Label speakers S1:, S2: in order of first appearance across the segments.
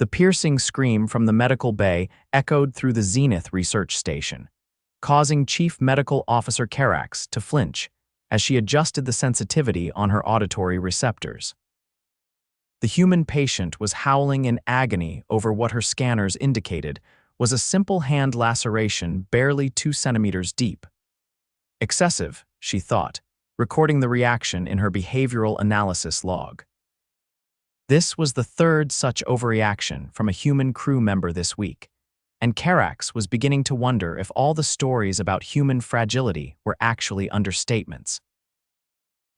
S1: The piercing scream from the medical bay echoed through the Zenith research station, causing Chief Medical Officer Karax to flinch as she adjusted the sensitivity on her auditory receptors. The human patient was howling in agony over what her scanners indicated was a simple hand laceration barely 2 centimeters deep. Excessive, she thought, recording the reaction in her behavioral analysis log. This was the third such overreaction from a human crew member this week, and Karax was beginning to wonder if all the stories about human fragility were actually understatements.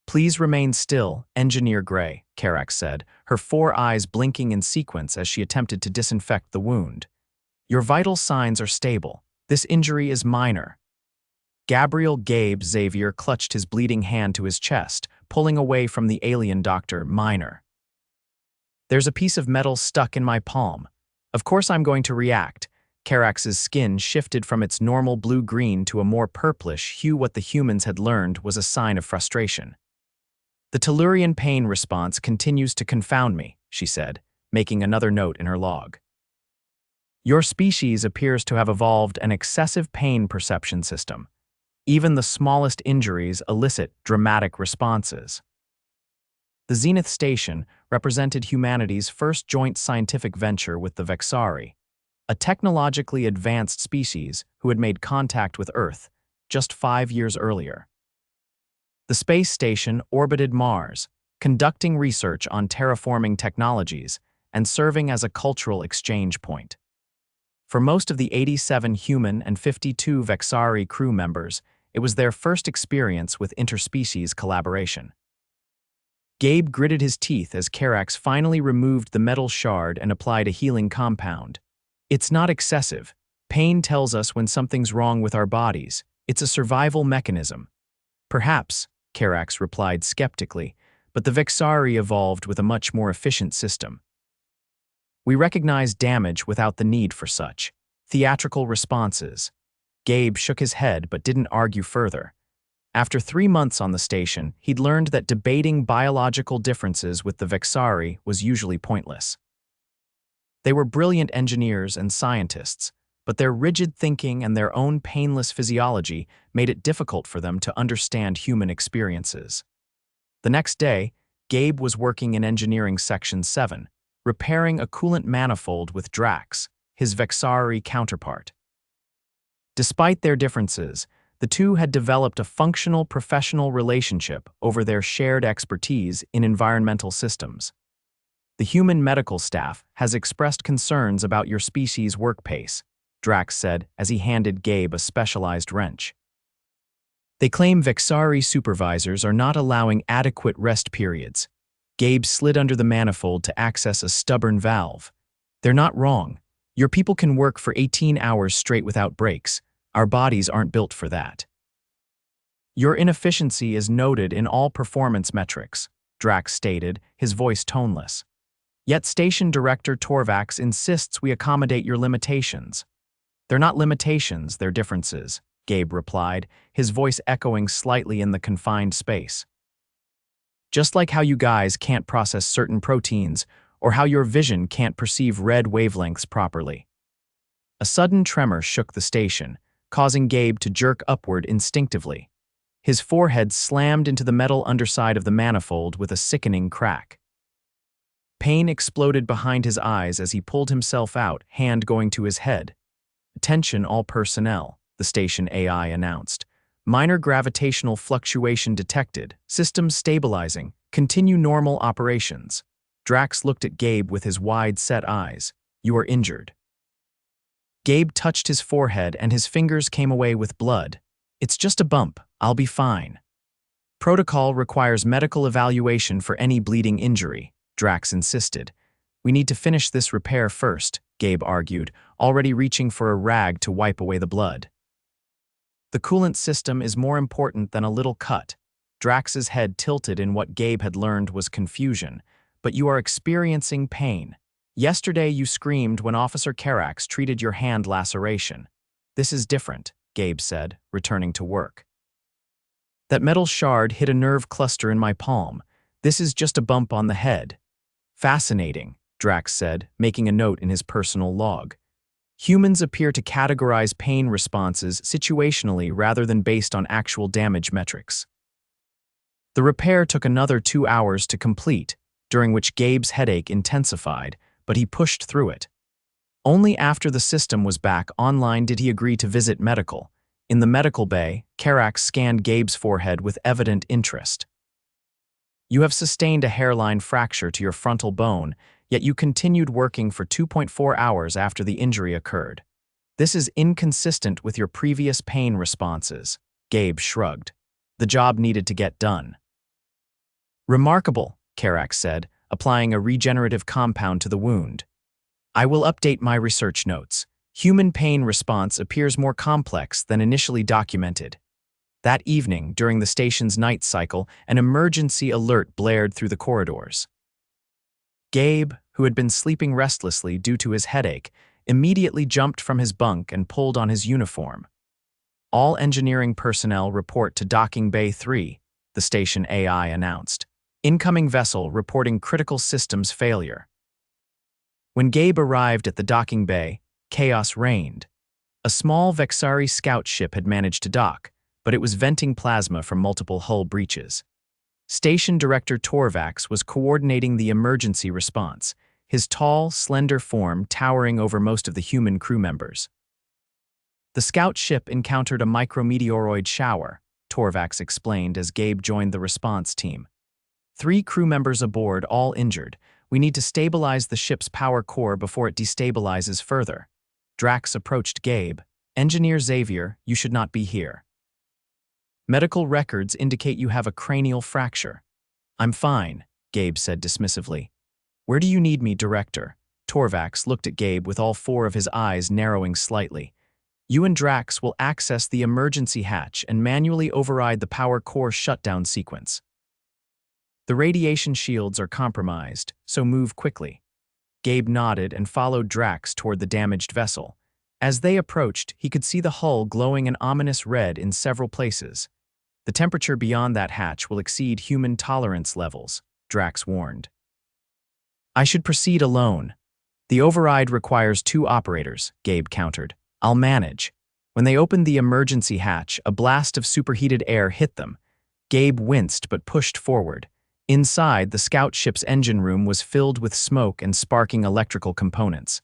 S1: "Please remain still, Engineer Gray," Karax said, her 4 eyes blinking in sequence as she attempted to disinfect the wound. "Your vital signs are stable. This injury is minor." Gabe Xavier clutched his bleeding hand to his chest, pulling away from the alien doctor. "Minor. There's a piece of metal stuck in my palm. Of course I'm going to react." Karax's skin shifted from its normal blue-green to a more purplish hue. What the humans had learned was a sign of frustration. "The Tellurian pain response continues to confound me," she said, making another note in her log. "Your species appears to have evolved an excessive pain perception system. Even the smallest injuries elicit dramatic responses." The Zenith station represented humanity's first joint scientific venture with the Vexari, a technologically advanced species who had made contact with Earth just 5 years earlier. The space station orbited Mars, conducting research on terraforming technologies and serving as a cultural exchange point. For most of the 87 human and 52 Vexari crew members, it was their first experience with interspecies collaboration. Gabe gritted his teeth as Karax finally removed the metal shard and applied a healing compound. "It's not excessive. Pain tells us when something's wrong with our bodies. It's a survival mechanism." "Perhaps," Karax replied skeptically, "but the Vexari evolved with a much more efficient system. We recognize damage without the need for such theatrical responses." Gabe shook his head but didn't argue further. After 3 months on the station, he'd learned that debating biological differences with the Vexari was usually pointless. They were brilliant engineers and scientists, but their rigid thinking and their own painless physiology made it difficult for them to understand human experiences. The next day, Gabe was working in Engineering Section 7, repairing a coolant manifold with Drax, his Vexari counterpart. Despite their differences, the two had developed a functional professional relationship over their shared expertise in environmental systems. "The human medical staff has expressed concerns about your species' work pace," Drax said as he handed Gabe a specialized wrench. "They claim Vexari supervisors are not allowing adequate rest periods." Gabe slid under the manifold to access a stubborn valve. "They're not wrong. Your people can work for 18 hours straight without breaks. Our bodies aren't built for that." "Your inefficiency is noted in all performance metrics," Drax stated, his voice toneless. "Yet Station Director Torvax insists we accommodate your limitations." "They're not limitations, they're differences," Gabe replied, his voice echoing slightly in the confined space. "Just like how you guys can't process certain proteins, or how your vision can't perceive red wavelengths properly." A sudden tremor shook the station, causing Gabe to jerk upward instinctively. His forehead slammed into the metal underside of the manifold with a sickening crack. Pain exploded behind his eyes as he pulled himself out, hand going to his head. "Attention all personnel," the station AI announced. "Minor gravitational fluctuation detected. Systems stabilizing. Continue normal operations." Drax looked at Gabe with his wide-set eyes. "You are injured." Gabe touched his forehead and his fingers came away with blood. "It's just a bump. I'll be fine." "Protocol requires medical evaluation for any bleeding injury," Drax insisted. "We need to finish this repair first," Gabe argued, already reaching for a rag to wipe away the blood. "The coolant system is more important than a little cut." Drax's head tilted in what Gabe had learned was confusion. "But you are experiencing pain. Yesterday you screamed when Officer Karax treated your hand laceration. This is different," Gabe said, returning to work. "That metal shard hit a nerve cluster in my palm. This is just a bump on the head." "Fascinating," Drax said, making a note in his personal log. Humans appear to categorize pain responses situationally rather than based on actual damage metrics. The repair took another 2 hours to complete, during which Gabe's headache intensified, but he pushed through it. Only after the system was back online did he agree to visit medical. In the medical bay, Karax scanned Gabe's forehead with evident interest. You have sustained a hairline fracture to your frontal bone, yet you continued working for 2.4 hours after the injury occurred. This is inconsistent with your previous pain responses, Gabe shrugged. The job needed to get done. Remarkable, Karax said, applying a regenerative compound to the wound. I will update my research notes. Human pain response appears more complex than initially documented. That evening, during the station's night cycle, an emergency alert blared through the corridors. Gabe, who had been sleeping restlessly due to his headache, immediately jumped from his bunk and pulled on his uniform. All engineering personnel report to Docking Bay 3, the station AI announced. Incoming vessel reporting critical systems failure. When Gabe arrived at the docking bay, chaos reigned. A small Vexari scout ship had managed to dock, but it was venting plasma from multiple hull breaches. Station Director Torvax was coordinating the emergency response, his tall, slender form towering over most of the human crew members. The scout ship encountered a micrometeoroid shower, Torvax explained as Gabe joined the response team. 3 crew members aboard, all injured. We need to stabilize the ship's power core before it destabilizes further. Drax approached Gabe. Engineer Xavier, you should not be here. Medical records indicate you have a cranial fracture. I'm fine, Gabe said dismissively. Where do you need me, Director? Torvax looked at Gabe with all 4 of his eyes narrowing slightly. You and Drax will access the emergency hatch and manually override the power core shutdown sequence. The radiation shields are compromised, so move quickly. Gabe nodded and followed Drax toward the damaged vessel. As they approached, he could see the hull glowing an ominous red in several places. The temperature beyond that hatch will exceed human tolerance levels, Drax warned. I should proceed alone. The override requires 2 operators, Gabe countered. I'll manage. When they opened the emergency hatch, a blast of superheated air hit them. Gabe winced but pushed forward. Inside, the scout ship's engine room was filled with smoke and sparking electrical components.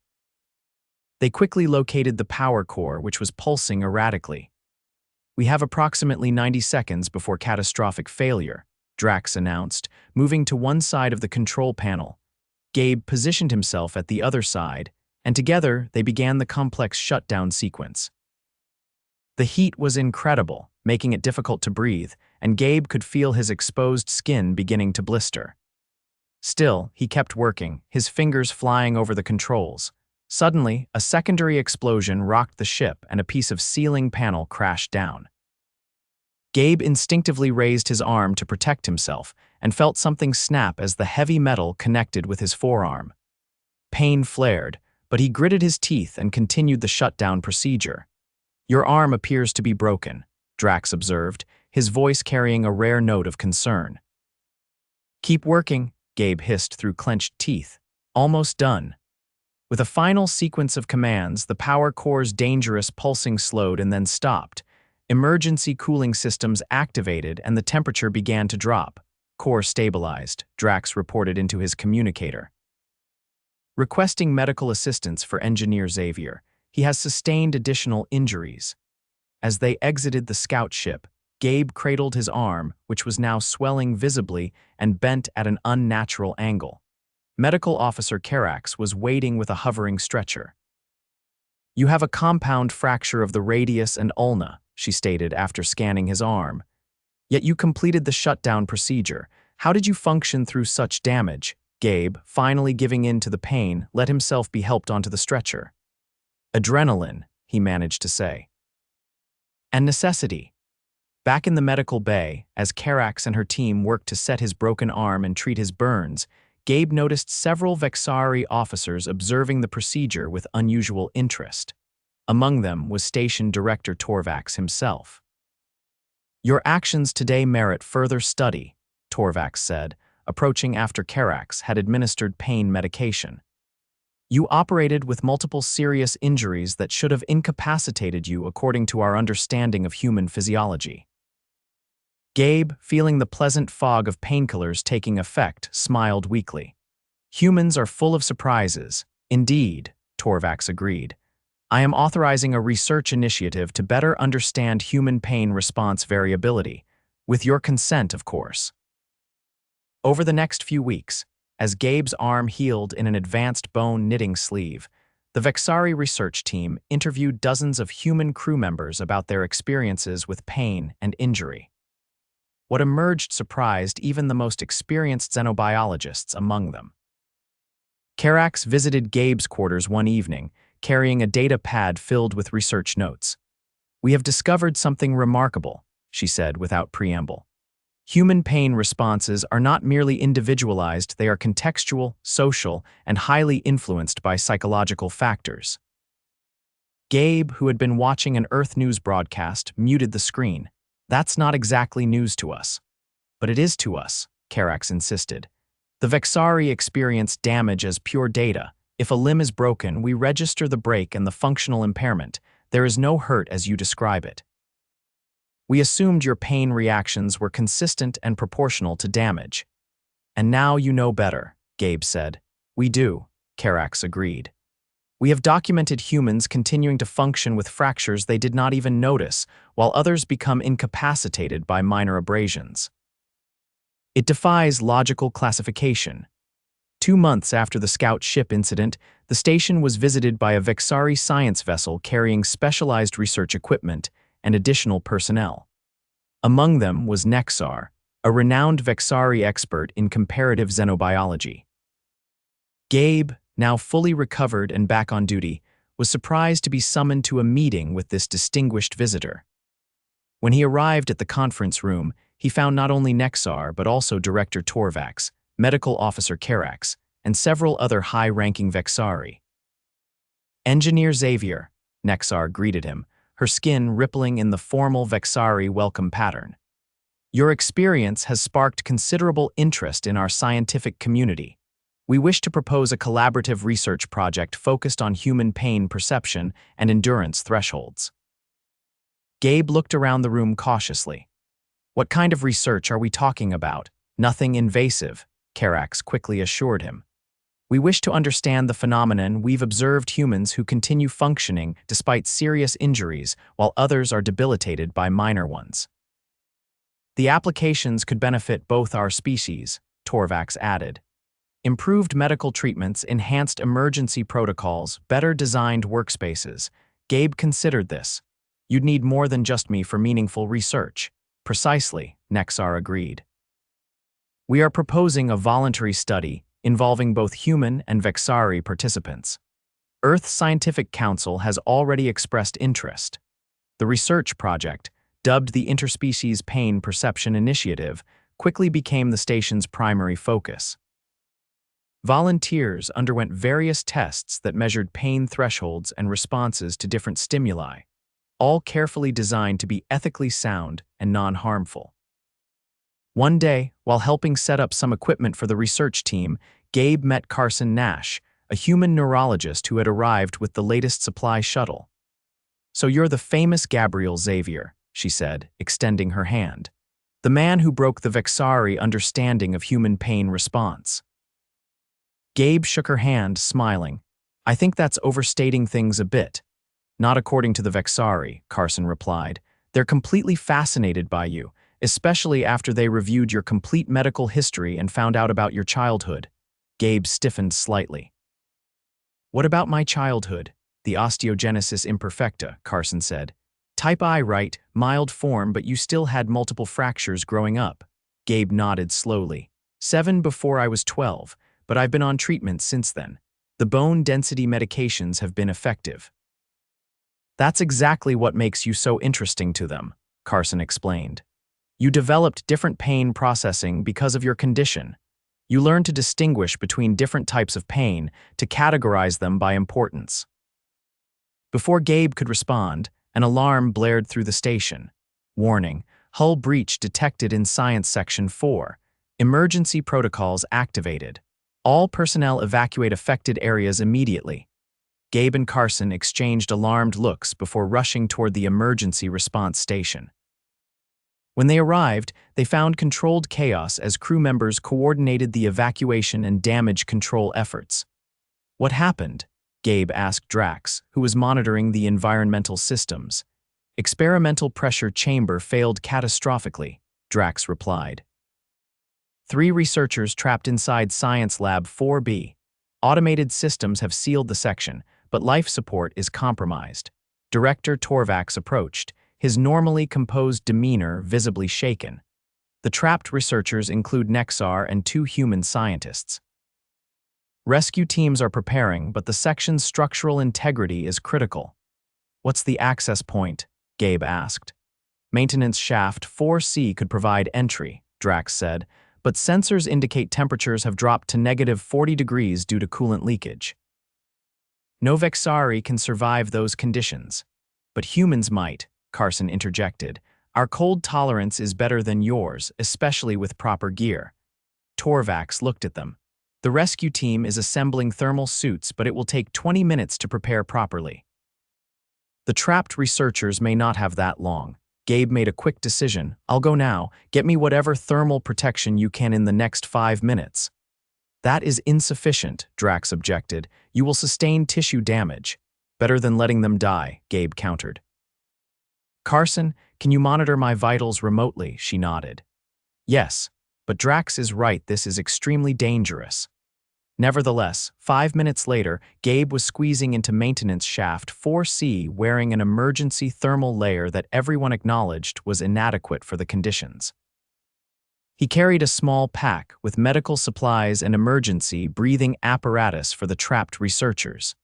S1: They quickly located the power core, which was pulsing erratically. We have approximately 90 seconds before catastrophic failure, Drax announced, moving to one side of the control panel. Gabe positioned himself at the other side, and together they began the complex shutdown sequence. The heat was incredible, making it difficult to breathe, and Gabe could feel his exposed skin beginning to blister. Still, he kept working, his fingers flying over the controls. Suddenly, a secondary explosion rocked the ship and a piece of ceiling panel crashed down. Gabe instinctively raised his arm to protect himself and felt something snap as the heavy metal connected with his forearm. Pain flared, but he gritted his teeth and continued the shutdown procedure. Your arm appears to be broken, Drax observed, his voice carrying a rare note of concern. Keep working, Gabe hissed through clenched teeth. Almost done. With a final sequence of commands, the power core's dangerous pulsing slowed and then stopped. Emergency cooling systems activated and the temperature began to drop. Core stabilized, Drax reported into his communicator. Requesting medical assistance for Engineer Xavier. He has sustained additional injuries. As they exited the scout ship, Gabe cradled his arm, which was now swelling visibly and bent at an unnatural angle. Medical Officer Karax was waiting with a hovering stretcher. You have a compound fracture of the radius and ulna, she stated after scanning his arm. Yet you completed the shutdown procedure. How did you function through such damage? Gabe, finally giving in to the pain, let himself be helped onto the stretcher. Adrenaline, he managed to say. And necessity. Back in the medical bay, as Karax and her team worked to set his broken arm and treat his burns, Gabe noticed several Vexari officers observing the procedure with unusual interest. Among them was Station Director Torvax himself. Your actions today merit further study, Torvax said, approaching after Karax had administered pain medication. You operated with multiple serious injuries that should have incapacitated you according to our understanding of human physiology. Gabe, feeling the pleasant fog of painkillers taking effect, smiled weakly. Humans are full of surprises. Indeed, Torvax agreed. I am authorizing a research initiative to better understand human pain response variability, with your consent, of course. Over the next few weeks, as Gabe's arm healed in an advanced bone knitting sleeve, the Vexari research team interviewed dozens of human crew members about their experiences with pain and injury. What emerged surprised even the most experienced xenobiologists among them. Karax visited Gabe's quarters one evening, carrying a data pad filled with research notes. "We have discovered something remarkable," she said without preamble. "Human pain responses are not merely individualized, they are contextual, social, and highly influenced by psychological factors." Gabe, who had been watching an Earth News broadcast, muted the screen. "That's not exactly news to us." "But it is to us," Karax insisted. "The Vexari experience damage as pure data. If a limb is broken, we register the break and the functional impairment. There is no hurt as you describe it. We assumed your pain reactions were consistent and proportional to damage." "And now you know better," Gabe said. "We do," Karax agreed. "We have documented humans continuing to function with fractures they did not even notice, while others become incapacitated by minor abrasions. It defies logical classification." 2 months after the scout ship incident, the station was visited by a Vexari science vessel carrying specialized research equipment and additional personnel. Among them was Nexar, a renowned Vexari expert in comparative xenobiology. Gabe, now fully recovered and back on duty, was surprised to be summoned to a meeting with this distinguished visitor. When he arrived at the conference room, he found not only Nexar but also Director Torvax, Medical Officer Karax, and several other high-ranking Vexari. "Engineer Xavier," Nexar greeted him, her skin rippling in the formal Vexari welcome pattern. "Your experience has sparked considerable interest in our scientific community. We wish to propose a collaborative research project focused on human pain perception and endurance thresholds." Gabe looked around the room cautiously. "What kind of research are we talking about?" "Nothing invasive," Karax quickly assured him. "We wish to understand the phenomenon we've observed humans who continue functioning despite serious injuries while others are debilitated by minor ones. The applications could benefit both our species," Torvax added. "Improved medical treatments, enhanced emergency protocols, better designed workspaces." Gabe considered this. "You'd need more than just me for meaningful research." "Precisely," Nexar agreed. "We are proposing a voluntary study involving both human and Vexari participants. Earth Scientific Council has already expressed interest." The research project, dubbed the Interspecies Pain Perception Initiative, quickly became the station's primary focus. Volunteers underwent various tests that measured pain thresholds and responses to different stimuli, all carefully designed to be ethically sound and non-harmful. One day, while helping set up some equipment for the research team, Gabe met Carson Nash, a human neurologist who had arrived with the latest supply shuttle. "So you're the famous Gabriel Xavier," she said, extending her hand. "The man who broke the Vexari understanding of human pain response." Gabe shook her hand, smiling. "I think that's overstating things a bit." "Not according to the Vexari," Carson replied. "They're completely fascinated by you, especially after they reviewed your complete medical history and found out about your childhood." Gabe stiffened slightly. "What about my childhood?" "The osteogenesis imperfecta," Carson said. "Type I, right? Mild form, but you still had multiple fractures growing up." Gabe nodded slowly. 7 before I was 12, but I've been on treatment since then. The bone density medications have been effective." "That's exactly what makes you so interesting to them," Carson explained. "You developed different pain processing because of your condition. You learned to distinguish between different types of pain, to categorize them by importance." Before Gabe could respond, an alarm blared through the station. "Warning, hull breach detected in Science Section 4. Emergency protocols activated." All personnel evacuate affected areas immediately. Gabe and Carson exchanged alarmed looks before rushing toward the emergency response station. When they arrived, they found controlled chaos as crew members coordinated the evacuation and damage control efforts. "What happened?" Gabe asked Drax, who was monitoring the environmental systems. "Experimental pressure chamber failed catastrophically," Drax replied. 3 researchers trapped inside Science Lab 4B. Automated systems have sealed the section, but life support is compromised. Director Torvax approached, his normally composed demeanor visibly shaken. The trapped researchers include Nexar and 2 human scientists. Rescue teams are preparing, but the section's structural integrity is critical. "What's the access point?" Gabe asked. "Maintenance shaft 4C could provide entry," Drax said, "but sensors indicate temperatures have dropped to -40 degrees due to coolant leakage. No Vexari can survive those conditions. But humans might," Carson interjected. "Our cold tolerance is better than yours, especially with proper gear." Torvax looked at them. "The rescue team is assembling thermal suits, but it will take 20 minutes to prepare properly." The trapped researchers may not have that long. Gabe made a quick decision. "I'll go now. Get me whatever thermal protection you can in the next 5 minutes. "That is insufficient," Drax objected. "You will sustain tissue damage." "Better than letting them die," Gabe countered. "Carson, can you monitor my vitals remotely?" She nodded. "Yes, but Drax is right, this is extremely dangerous." Nevertheless, 5 minutes later, Gabe was squeezing into maintenance shaft 4C wearing an emergency thermal layer that everyone acknowledged was inadequate for the conditions. He carried a small pack with medical supplies and emergency breathing apparatus for the trapped researchers.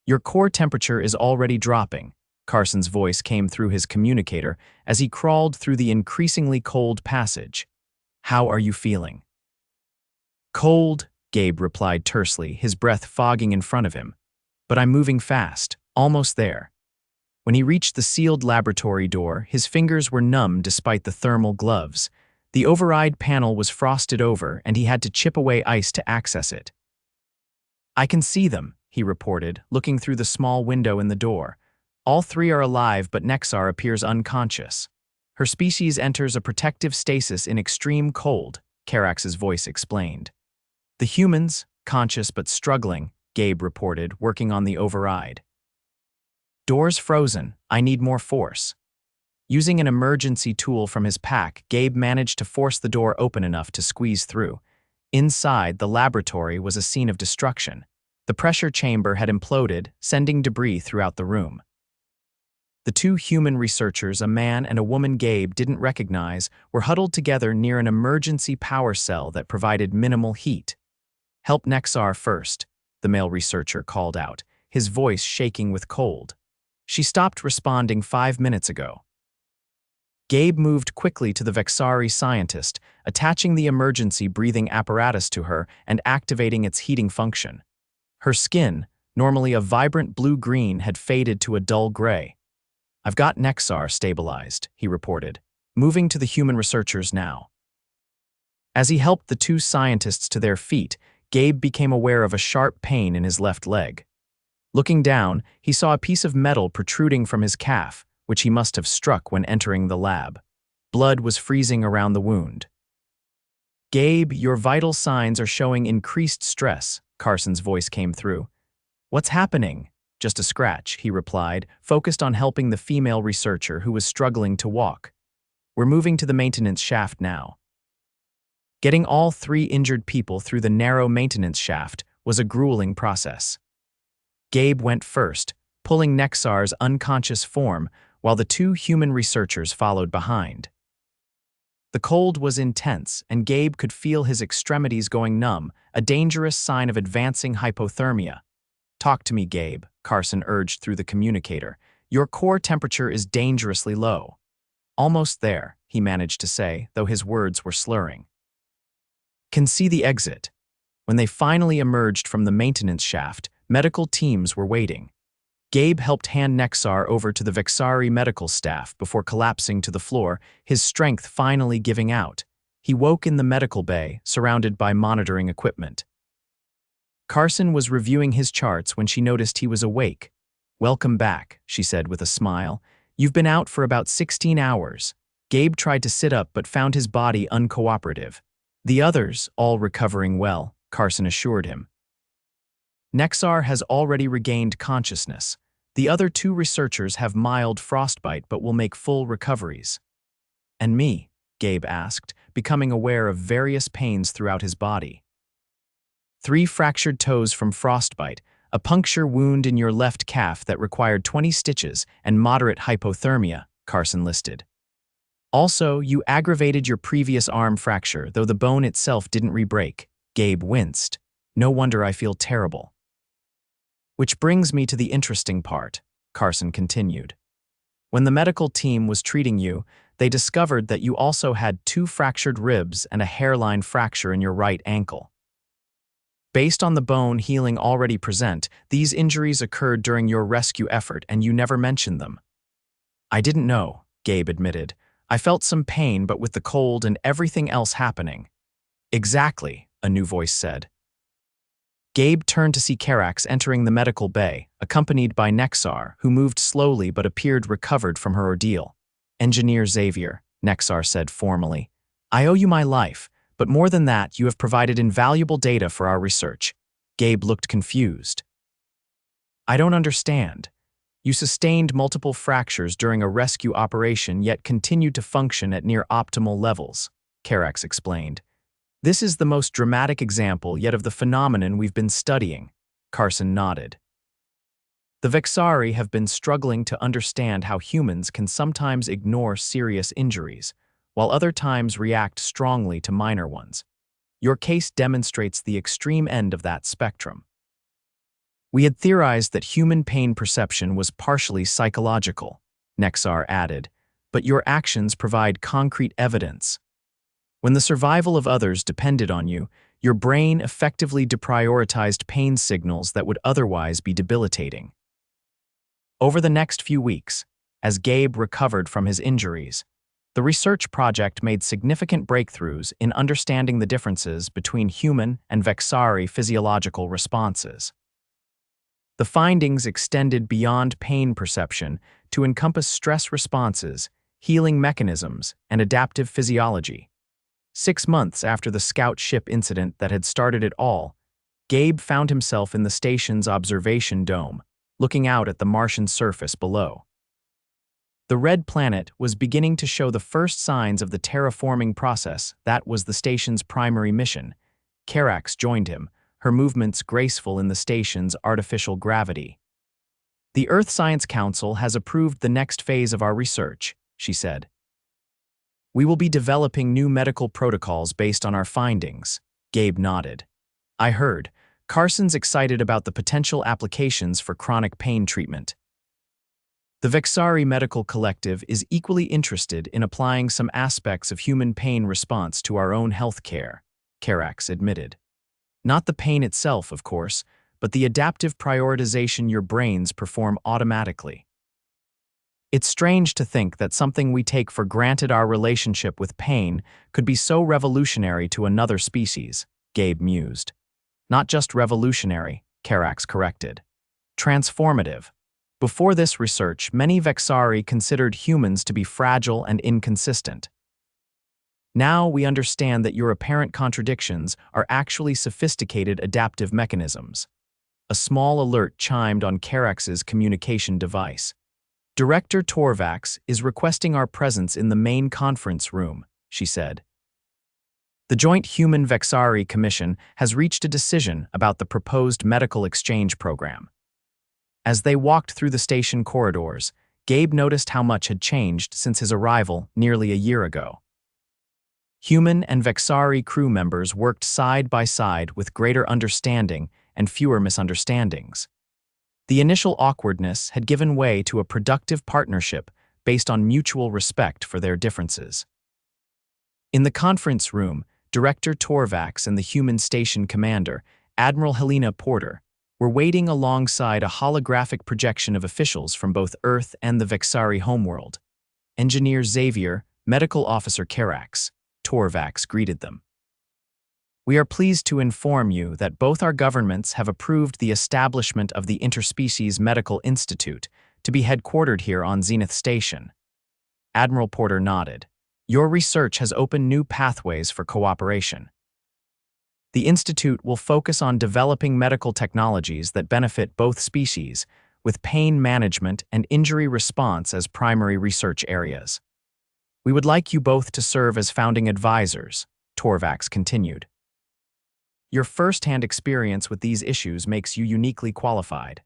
S1: "Your core temperature is already dropping," Carson's voice came through his communicator as he crawled through the increasingly cold passage. "How are you feeling?" "Cold," Gabe replied tersely, his breath fogging in front of him. "But I'm moving fast, almost there." When he reached the sealed laboratory door, his fingers were numb despite the thermal gloves. The override panel was frosted over, and he had to chip away ice to access it. "I can see them," he reported, looking through the small window in the door. "All 3 are alive, but Nexar appears unconscious. Her species enters a protective stasis in extreme cold," Karax's voice explained. "The humans, conscious but struggling," Gabe reported, working on the override. "Doors frozen. I need more force." Using an emergency tool from his pack, Gabe managed to force the door open enough to squeeze through. Inside, the laboratory was a scene of destruction. The pressure chamber had imploded, sending debris throughout the room. The 2 human researchers, a man and a woman Gabe didn't recognize, were huddled together near an emergency power cell that provided minimal heat. "Help Nexar first," the male researcher called out, his voice shaking with cold. "She stopped responding 5 minutes ago." Gabe moved quickly to the Vexari scientist, attaching the emergency breathing apparatus to her and activating its heating function. Her skin, normally a vibrant blue-green, had faded to a dull gray. "I've got Nexar stabilized," he reported, moving to the human researchers now. As he helped the 2 scientists to their feet, Gabe became aware of a sharp pain in his left leg. Looking down, he saw a piece of metal protruding from his calf, which he must have struck when entering the lab. Blood was freezing around the wound. "Gabe, your vital signs are showing increased stress," Carson's voice came through. "What's happening?" "Just a scratch," he replied, focused on helping the female researcher who was struggling to walk. "We're moving to the maintenance shaft now." Getting all 3 injured people through the narrow maintenance shaft was a grueling process. Gabe went first, pulling Nexar's unconscious form, while the 2 human researchers followed behind. The cold was intense, and Gabe could feel his extremities going numb, a dangerous sign of advancing hypothermia. "Talk to me, Gabe," Carson urged through the communicator. "Your core temperature is dangerously low." "Almost there," he managed to say, though his words were slurring. "Can see the exit." When they finally emerged from the maintenance shaft, medical teams were waiting. Gabe helped hand Nexar over to the Vexari medical staff before collapsing to the floor, his strength finally giving out. He woke in the medical bay, surrounded by monitoring equipment. Carson was reviewing his charts when she noticed he was awake. "Welcome back," she said with a smile. "You've been out for about 16 hours. Gabe tried to sit up but found his body uncooperative. The others, all recovering well," Carson assured him. Nexar has already regained consciousness. The other 2 researchers have mild frostbite but will make full recoveries. "And me?" Gabe asked, becoming aware of various pains throughout his body. 3 fractured toes from frostbite, a puncture wound in your left calf that required 20 stitches, and moderate hypothermia, Carson listed. "Also, you aggravated your previous arm fracture, though the bone itself didn't re-break." Gabe winced. "No wonder I feel terrible." "Which brings me to the interesting part," Carson continued. "When the medical team was treating you, they discovered that you also had 2 fractured ribs and a hairline fracture in your right ankle. Based on the bone healing already present, these injuries occurred during your rescue effort and you never mentioned them." "I didn't know," Gabe admitted. "I felt some pain, but with the cold and everything else happening." "Exactly," a new voice said. Gabe turned to see Karax entering the medical bay, accompanied by Nexar, who moved slowly but appeared recovered from her ordeal. "Engineer Xavier," Nexar said formally, "I owe you my life, but more than that, you have provided invaluable data for our research." Gabe looked confused. "I don't understand. You sustained multiple fractures during a rescue operation yet continued to function at near optimal levels," Karax explained. "This is the most dramatic example yet of the phenomenon we've been studying." Carson nodded. "The Vexari have been struggling to understand how humans can sometimes ignore serious injuries, while other times react strongly to minor ones. Your case demonstrates the extreme end of that spectrum. We had theorized that human pain perception was partially psychological," Nexar added, "but your actions provide concrete evidence. When the survival of others depended on you, your brain effectively deprioritized pain signals that would otherwise be debilitating." Over the next few weeks, as Gabe recovered from his injuries, the research project made significant breakthroughs in understanding the differences between human and Vexari physiological responses. The findings extended beyond pain perception to encompass stress responses, healing mechanisms, and adaptive physiology. 6 months after the scout ship incident that had started it all, Gabe found himself in the station's observation dome, looking out at the Martian surface below. The red planet was beginning to show the first signs of the terraforming process that was the station's primary mission. Karax joined him, her movements graceful in the station's artificial gravity. "The Earth Science Council has approved the next phase of our research," she said. "We will be developing new medical protocols based on our findings." Gabe nodded. "I heard. Carson's excited about the potential applications for chronic pain treatment." "The Vexari Medical Collective is equally interested in applying some aspects of human pain response to our own health care," Karax admitted. "Not the pain itself, of course, but the adaptive prioritization your brains perform automatically. It's strange to think that something we take for granted, our relationship with pain, could be so revolutionary to another species," Gabe mused. "Not just revolutionary," Karax corrected. "Transformative. Before this research, many Vexari considered humans to be fragile and inconsistent. Now we understand that your apparent contradictions are actually sophisticated adaptive mechanisms." A small alert chimed on Karax's communication device. "Director Torvax is requesting our presence in the main conference room," she said. "The Joint Human Vexari Commission has reached a decision about the proposed medical exchange program." As they walked through the station corridors, Gabe noticed how much had changed since his arrival nearly a year ago. Human and Vexari crew members worked side by side with greater understanding and fewer misunderstandings. The initial awkwardness had given way to a productive partnership based on mutual respect for their differences. In the conference room, Director Torvax and the human station commander, Admiral Helena Porter, were waiting alongside a holographic projection of officials from both Earth and the Vexari homeworld. "Engineer Xavier, Medical Officer Karax," Torvax greeted them. We are pleased to inform you that both our governments have approved the establishment of the Interspecies Medical Institute to be headquartered here on Zenith Station. Admiral Porter nodded. Your research has opened new pathways for cooperation. The Institute will focus on developing medical technologies that benefit both species, with pain management and injury response as primary research areas. We would like you both to serve as founding advisors, Torvax continued. Your first-hand experience with these issues makes you uniquely qualified.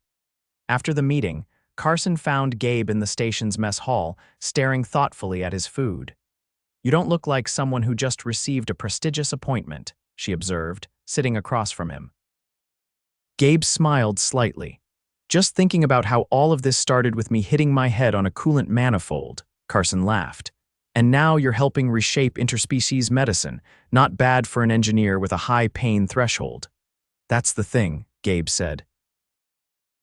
S1: After the meeting, Carson found Gabe in the station's mess hall, staring thoughtfully at his food. You don't look like someone who just received a prestigious appointment, she observed, sitting across from him. Gabe smiled slightly. Just thinking about how all of this started with me hitting my head on a coolant manifold, Carson laughed. And now you're helping reshape interspecies medicine, not bad for an engineer with a high pain threshold. That's the thing, Gabe said.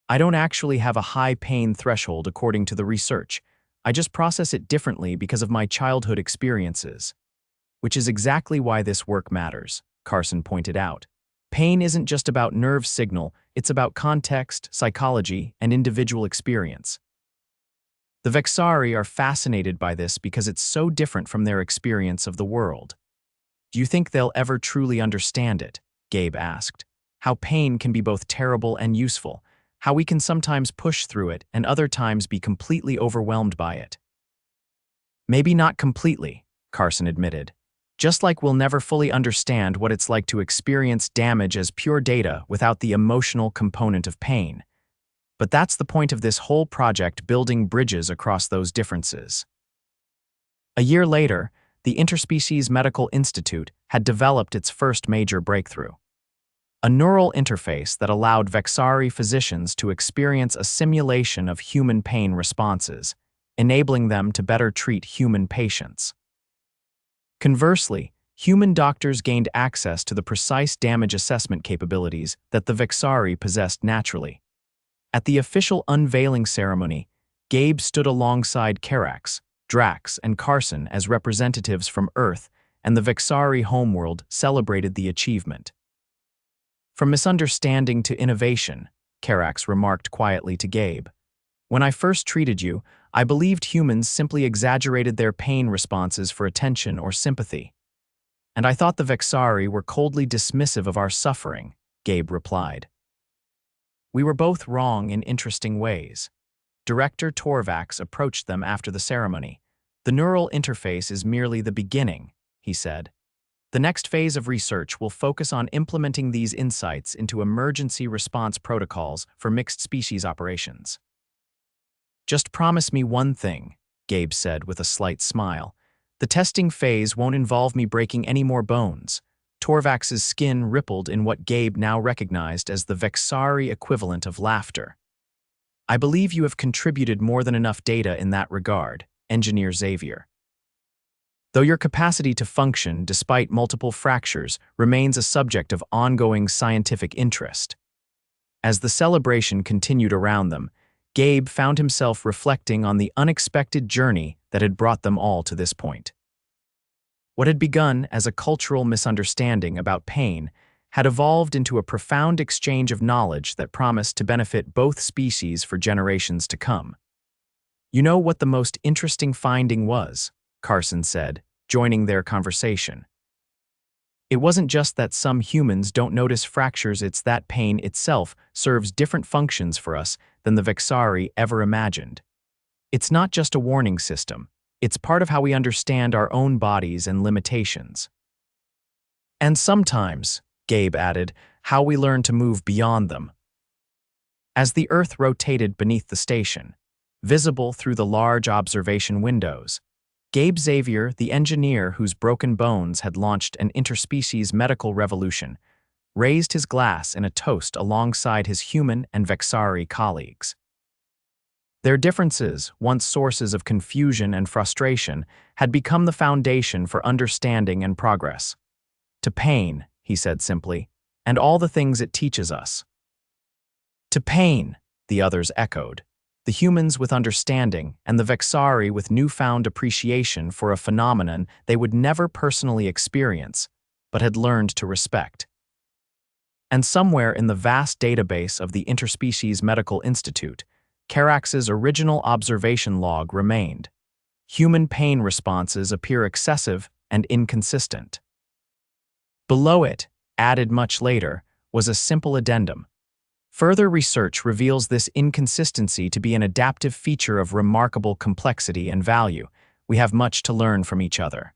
S1: I don't actually have a high pain threshold according to the research. I just process it differently because of my childhood experiences. Which is exactly why this work matters, Carson pointed out. Pain isn't just about nerve signal, it's about context, psychology, and individual experience. The Vexari are fascinated by this because it's so different from their experience of the world. Do you think they'll ever truly understand it? Gabe asked. How pain can be both terrible and useful, how we can sometimes push through it and other times be completely overwhelmed by it. Maybe not completely, Carson admitted. Just like we'll never fully understand what it's like to experience damage as pure data without the emotional component of pain. But that's the point of this whole project, building bridges across those differences. A year later, the Interspecies Medical Institute had developed its first major breakthrough. A neural interface that allowed Vexari physicians to experience a simulation of human pain responses, enabling them to better treat human patients. Conversely, human doctors gained access to the precise damage assessment capabilities that the Vexari possessed naturally. At the official unveiling ceremony, Gabe stood alongside Karax, Drax, and Carson as representatives from Earth, and the Vexari homeworld celebrated the achievement. From misunderstanding to innovation, Karax remarked quietly to Gabe. When I first treated you, I believed humans simply exaggerated their pain responses for attention or sympathy. And I thought the Vexari were coldly dismissive of our suffering, Gabe replied. We were both wrong in interesting ways. Director Torvax approached them after the ceremony. The neural interface is merely the beginning, he said. The next phase of research will focus on implementing these insights into emergency response protocols for mixed species operations. Just promise me one thing, Gabe said with a slight smile. The testing phase won't involve me breaking any more bones. Torvax's skin rippled in what Gabe now recognized as the Vexari equivalent of laughter. I believe you have contributed more than enough data in that regard, Engineer Xavier. Though your capacity to function despite multiple fractures remains a subject of ongoing scientific interest. As the celebration continued around them, Gabe found himself reflecting on the unexpected journey that had brought them all to this point. What had begun as a cultural misunderstanding about pain had evolved into a profound exchange of knowledge that promised to benefit both species for generations to come. You know what the most interesting finding was, Carson said, joining their conversation. It wasn't just that some humans don't notice fractures, it's that pain itself serves different functions for us than the Vexari ever imagined. It's not just a warning system. It's part of how we understand our own bodies and limitations. And sometimes, Gabe added, how we learn to move beyond them. As the Earth rotated beneath the station, visible through the large observation windows, Gabe Xavier, the engineer whose broken bones had launched an interspecies medical revolution, raised his glass in a toast alongside his human and Vexari colleagues. Their differences, once sources of confusion and frustration, had become the foundation for understanding and progress. To pain, he said simply, and all the things it teaches us. To pain, the others echoed, the humans with understanding and the Vexari with newfound appreciation for a phenomenon they would never personally experience, but had learned to respect. And somewhere in the vast database of the Interspecies Medical Institute, Karax's original observation log remained. Human pain responses appear excessive and inconsistent. Below it, added much later, was a simple addendum. Further research reveals this inconsistency to be an adaptive feature of remarkable complexity and value. We have much to learn from each other.